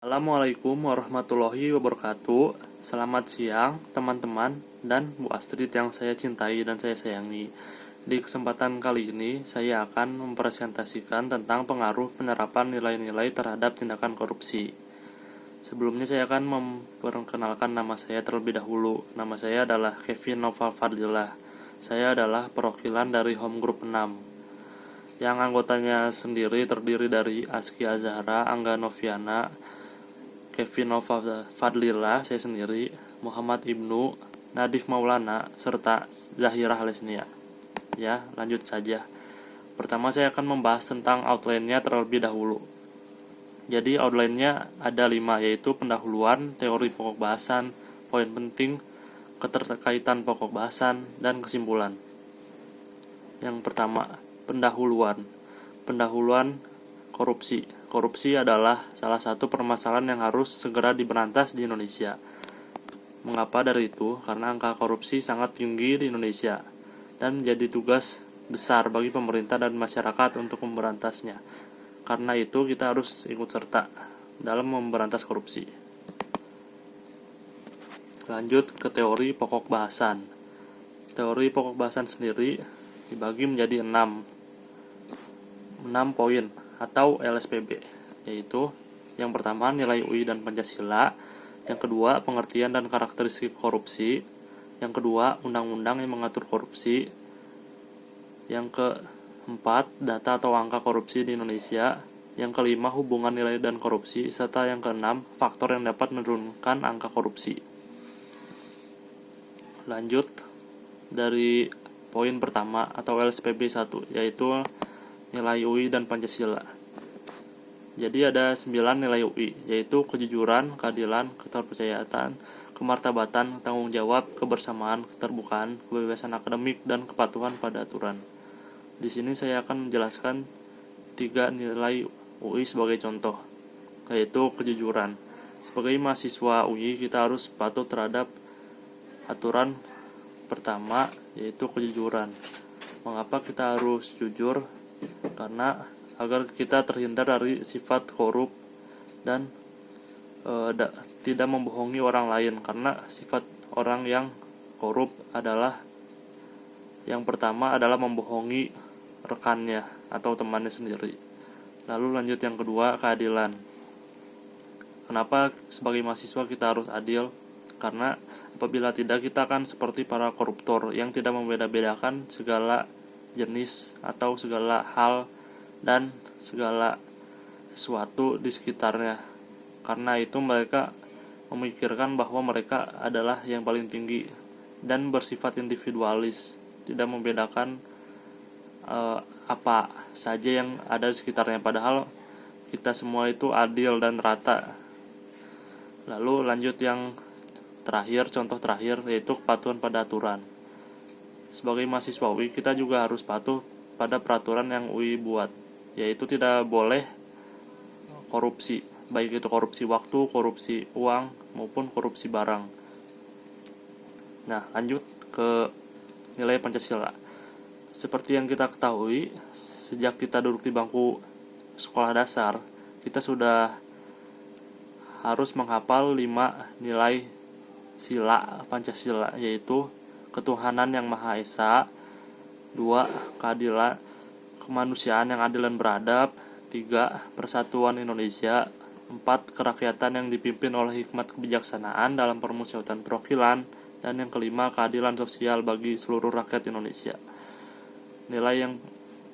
Assalamualaikum warahmatullahi wabarakatuh. Selamat siang teman-teman dan Bu Astrid yang saya cintai dan saya sayangi. Di kesempatan kali ini saya akan mempresentasikan tentang pengaruh penerapan nilai-nilai terhadap tindakan korupsi. Sebelumnya saya akan memperkenalkan nama saya terlebih dahulu. Nama saya adalah Kevin Noval Fadlilah. Saya adalah perwakilan dari Home Group 6 yang anggotanya sendiri terdiri dari Aski Azhara, Angga Noviana, Kevin Nova Fadlillah, saya sendiri, Muhammad Ibnu, Nadif Maulana, serta Zahirah Lesnia. Ya, lanjut saja. Pertama saya akan membahas tentang outline-nya terlebih dahulu. Jadi outline-nya ada 5, yaitu pendahuluan, teori pokok bahasan, poin penting, keterkaitan pokok bahasan, dan kesimpulan. Yang pertama, pendahuluan korupsi. Korupsi adalah salah satu permasalahan yang harus segera diberantas di Indonesia. Mengapa dari itu? Karena angka korupsi sangat tinggi di Indonesia dan menjadi tugas besar bagi pemerintah dan masyarakat untuk memberantasnya. Karena itu kita harus ikut serta dalam memberantas korupsi. Lanjut ke teori pokok bahasan. Teori pokok bahasan sendiri dibagi menjadi 6 poin atau LSPB, yaitu yang pertama nilai UI dan Pancasila, yang kedua pengertian dan karakteristik korupsi, yang kedua undang-undang yang mengatur korupsi, yang keempat data atau angka korupsi di Indonesia, yang kelima hubungan nilai dan korupsi, serta yang keenam faktor yang dapat menurunkan angka korupsi. Lanjut dari poin pertama atau LSPB 1, yaitu nilai UI dan Pancasila. Jadi ada 9 nilai UI, yaitu kejujuran, keadilan, keterpercayaan, kemartabatan, tanggung jawab, kebersamaan, keterbukaan, kebebasan akademik, dan kepatuhan pada aturan. Di sini saya akan menjelaskan 3 nilai UI sebagai contoh, yaitu kejujuran. Sebagai mahasiswa UI, kita harus patuh terhadap aturan pertama, yaitu kejujuran. Mengapa kita harus jujur? Karena agar kita terhindar dari sifat korup dan tidak membohongi orang lain, karena sifat orang yang korup adalah yang pertama adalah membohongi rekannya atau temannya sendiri. Lalu lanjut yang kedua, keadilan. Kenapa sebagai mahasiswa kita harus adil? Karena apabila tidak, kita akan seperti para koruptor yang tidak membeda-bedakan segala jenis atau segala hal dan segala sesuatu di sekitarnya. Karena itu mereka memikirkan bahwa mereka adalah yang paling tinggi dan bersifat individualis, tidak membedakan apa saja yang ada di sekitarnya, padahal kita semua itu adil dan rata. Lalu lanjut yang terakhir, contoh terakhir, yaitu kepatuhan pada aturan. Sebagai mahasiswa UI, kita juga harus patuh pada peraturan yang UI buat, yaitu tidak boleh korupsi, baik itu korupsi waktu, korupsi uang, maupun korupsi barang. Nah, lanjut ke nilai Pancasila. Seperti yang kita ketahui, sejak kita duduk di bangku sekolah dasar, kita sudah harus menghafal 5 nilai sila Pancasila, yaitu ketuhanan yang Maha Esa, 2 keadilan, kemanusiaan yang adil dan beradab, 3 persatuan Indonesia, 4 kerakyatan yang dipimpin oleh hikmat kebijaksanaan dalam permusyawaratan perwakilan, dan yang kelima keadilan sosial bagi seluruh rakyat Indonesia. Nilai yang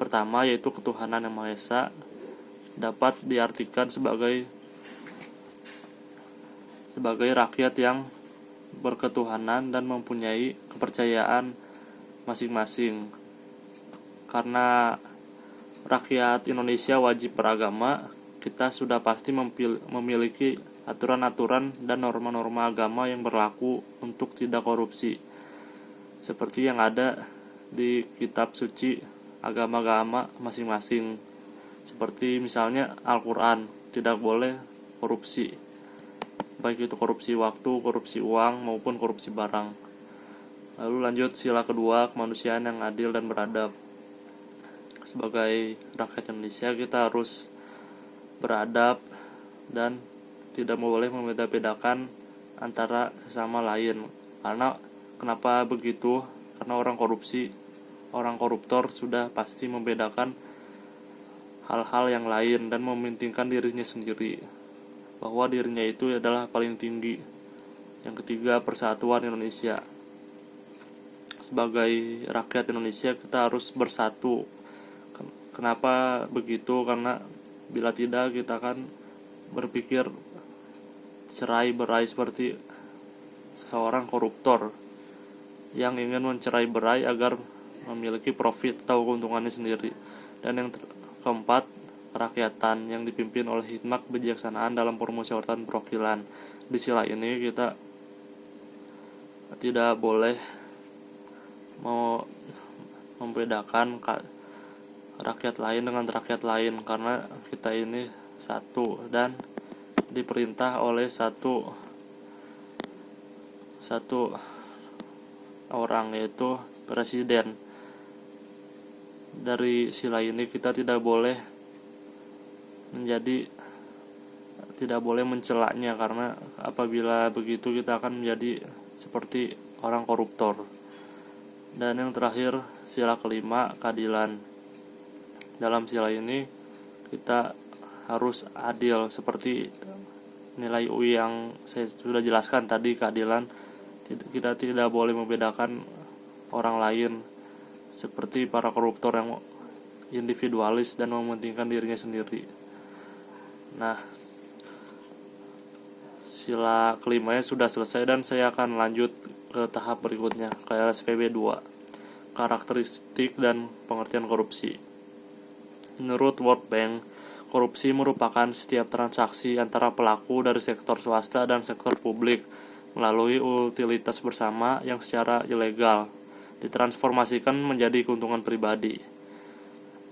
pertama, yaitu ketuhanan yang Maha Esa, dapat diartikan sebagai rakyat yang berketuhanan dan mempunyai kepercayaan masing-masing. Karena rakyat Indonesia wajib beragama, kita sudah pasti memiliki aturan-aturan dan norma-norma agama yang berlaku untuk tidak korupsi, seperti yang ada di kitab suci agama-agama masing-masing. Seperti misalnya Al-Quran, tidak boleh korupsi, baik itu korupsi waktu, korupsi uang, maupun korupsi barang. Lalu lanjut sila kedua, kemanusiaan yang adil dan beradab. Sebagai rakyat Indonesia, kita harus beradab dan tidak boleh membeda-bedakan antara sesama lain. Karena kenapa begitu? Karena orang koruptor sudah pasti membedakan hal-hal yang lain dan mementingkan dirinya sendiri, bahwa dirinya itu adalah paling tinggi. Yang ketiga, persatuan Indonesia. Sebagai rakyat Indonesia kita harus bersatu. Kenapa begitu? Karena bila tidak kita akan berpikir cerai-berai seperti seorang koruptor yang ingin mencerai-berai agar memiliki profit atau keuntungannya sendiri. Dan yang keempat, kerakyatan yang dipimpin oleh hikmat kebijaksanaan dalam permusyawaratan perwakilan. Di sila ini kita tidak boleh membedakan rakyat lain dengan rakyat lain, karena kita ini satu dan diperintah oleh satu orang, yaitu presiden. Dari sila ini kita tidak boleh mencelaknya, karena apabila begitu kita akan menjadi seperti orang koruptor. Dan yang terakhir, sila kelima, keadilan. Dalam sila ini kita harus adil, seperti nilai UI yang saya sudah jelaskan tadi. Keadilan, kita tidak boleh membedakan orang lain seperti para koruptor yang individualis dan mementingkan dirinya sendiri. Nah, sila kelimanya sudah selesai dan saya akan lanjut ke tahap berikutnya, ke LSPB 2, karakteristik dan pengertian korupsi. Menurut World Bank, korupsi merupakan setiap transaksi antara pelaku dari sektor swasta dan sektor publik melalui utilitas bersama yang secara ilegal ditransformasikan menjadi keuntungan pribadi.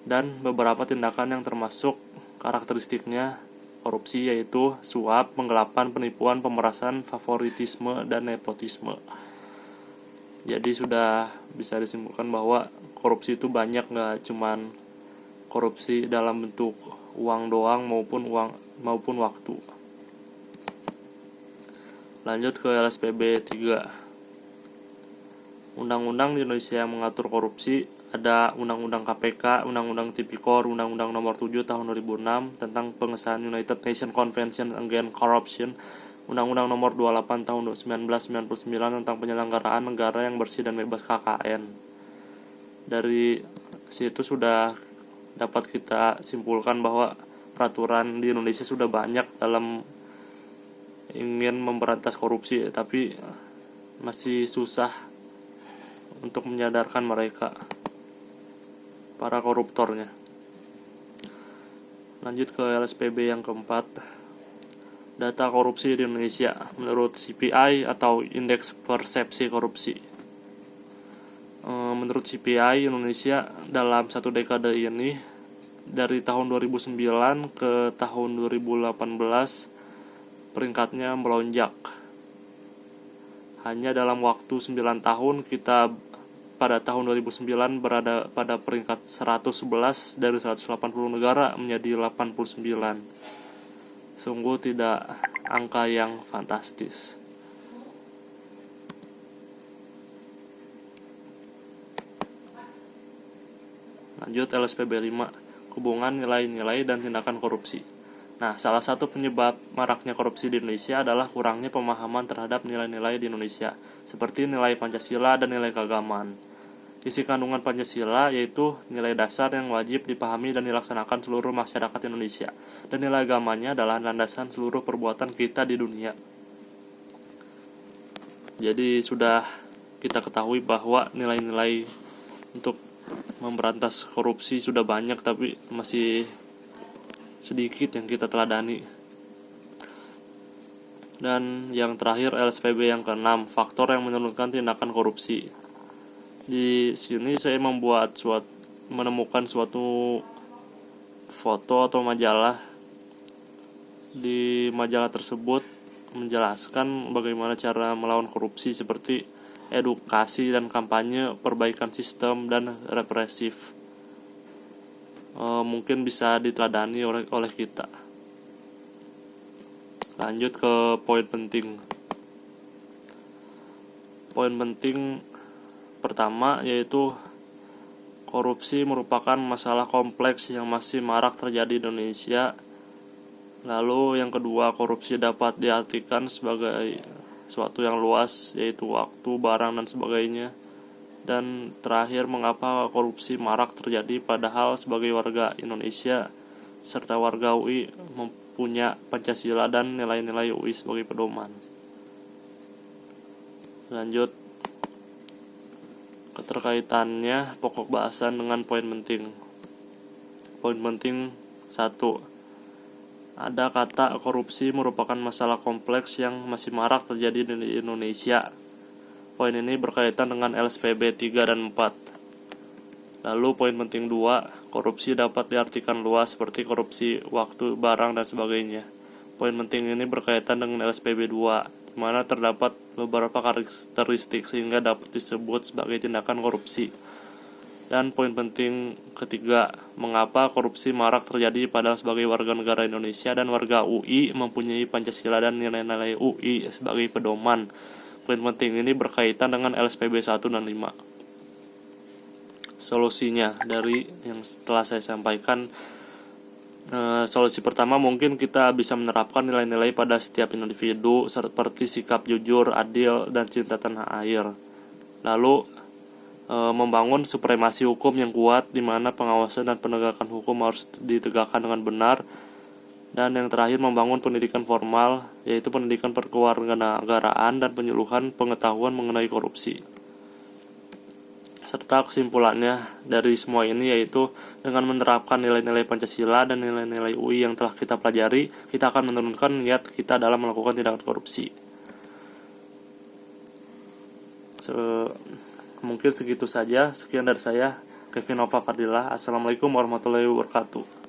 Dan beberapa tindakan yang termasuk karakteristiknya korupsi yaitu suap, penggelapan, penipuan, pemerasan, favoritisme, dan nepotisme. Jadi sudah bisa disimpulkan bahwa korupsi itu banyak, nggak cuman korupsi dalam bentuk uang doang maupun waktu. Lanjut ke LSPB 3. Undang-undang di Indonesia yang mengatur korupsi ada Undang-Undang KPK, Undang-Undang Tipikor, Undang-Undang Nomor 7 Tahun 2006 tentang pengesahan United Nations Convention Against Corruption, Undang-Undang Nomor 28 Tahun 1999 tentang penyelenggaraan negara yang bersih dan bebas KKN. Dari situ sudah dapat kita simpulkan bahwa peraturan di Indonesia sudah banyak dalam ingin memberantas korupsi, tapi masih susah untuk menyadarkan mereka, para koruptornya. Lanjut ke LSPB yang keempat, data korupsi di Indonesia menurut CPI atau Indeks Persepsi Korupsi. Menurut CPI, Indonesia dalam satu dekade ini, dari tahun 2009 ke tahun 2018, peringkatnya melonjak. Hanya dalam waktu 9 tahun kita pada tahun 2009 berada pada peringkat 111 dari 180 negara menjadi 89. Sungguh tidak angka yang fantastis. Lanjut LSPB 5, hubungan nilai-nilai dan tindakan korupsi. Nah, salah satu penyebab maraknya korupsi di Indonesia adalah kurangnya pemahaman terhadap nilai-nilai di Indonesia, seperti nilai Pancasila dan nilai keagamaan. Isi kandungan Pancasila yaitu nilai dasar yang wajib dipahami dan dilaksanakan seluruh masyarakat Indonesia, dan nilai agamanya adalah landasan seluruh perbuatan kita di dunia. Jadi sudah kita ketahui bahwa nilai-nilai untuk memberantas korupsi sudah banyak, tapi masih sedikit yang kita teladani. Dan yang terakhir LSPB yang ke-6, faktor yang menurunkan tindakan korupsi. Di sini saya menemukan suatu foto atau majalah. Di majalah tersebut menjelaskan bagaimana cara melawan korupsi, seperti edukasi dan kampanye, perbaikan sistem, dan represif. Mungkin bisa diteladani oleh kita. Lanjut ke poin penting. Poin penting pertama yaitu korupsi merupakan masalah kompleks yang masih marak terjadi di Indonesia. Lalu yang kedua, korupsi dapat diartikan sebagai suatu yang luas, yaitu waktu, barang, dan sebagainya. Dan terakhir, mengapa korupsi marak terjadi padahal sebagai warga Indonesia serta warga UI mempunyai Pancasila dan nilai-nilai UI sebagai pedoman. Lanjut, keterkaitannya pokok bahasan dengan poin penting. Poin penting 1. Ada kata korupsi merupakan masalah kompleks yang masih marak terjadi di Indonesia. Poin ini berkaitan dengan LSPB 3 dan 4. Lalu poin penting 2, korupsi dapat diartikan luas seperti korupsi waktu, barang, dan sebagainya. Poin penting ini berkaitan dengan LSPB 2, di mana terdapat beberapa karakteristik sehingga dapat disebut sebagai tindakan korupsi. Dan poin penting ketiga, mengapa korupsi marak terjadi padahal sebagai warga negara Indonesia dan warga UI mempunyai Pancasila dan nilai-nilai UI sebagai pedoman. Poin penting ini berkaitan dengan LSPB 1 dan 5. Solusinya dari yang setelah saya sampaikan, solusi pertama mungkin kita bisa menerapkan nilai-nilai pada setiap individu seperti sikap jujur, adil, dan cinta tanah air. Lalu membangun supremasi hukum yang kuat di mana pengawasan dan penegakan hukum harus ditegakkan dengan benar. Dan yang terakhir, membangun pendidikan formal, yaitu pendidikan perkewarganegaraan dan penyuluhan pengetahuan mengenai korupsi. Serta kesimpulannya dari semua ini yaitu dengan menerapkan nilai-nilai Pancasila dan nilai-nilai UI yang telah kita pelajari, kita akan menurunkan niat kita dalam melakukan tindakan korupsi. Mungkin segitu saja. Sekian dari saya, Kevin Nova Fadilah. Assalamualaikum warahmatullahi wabarakatuh.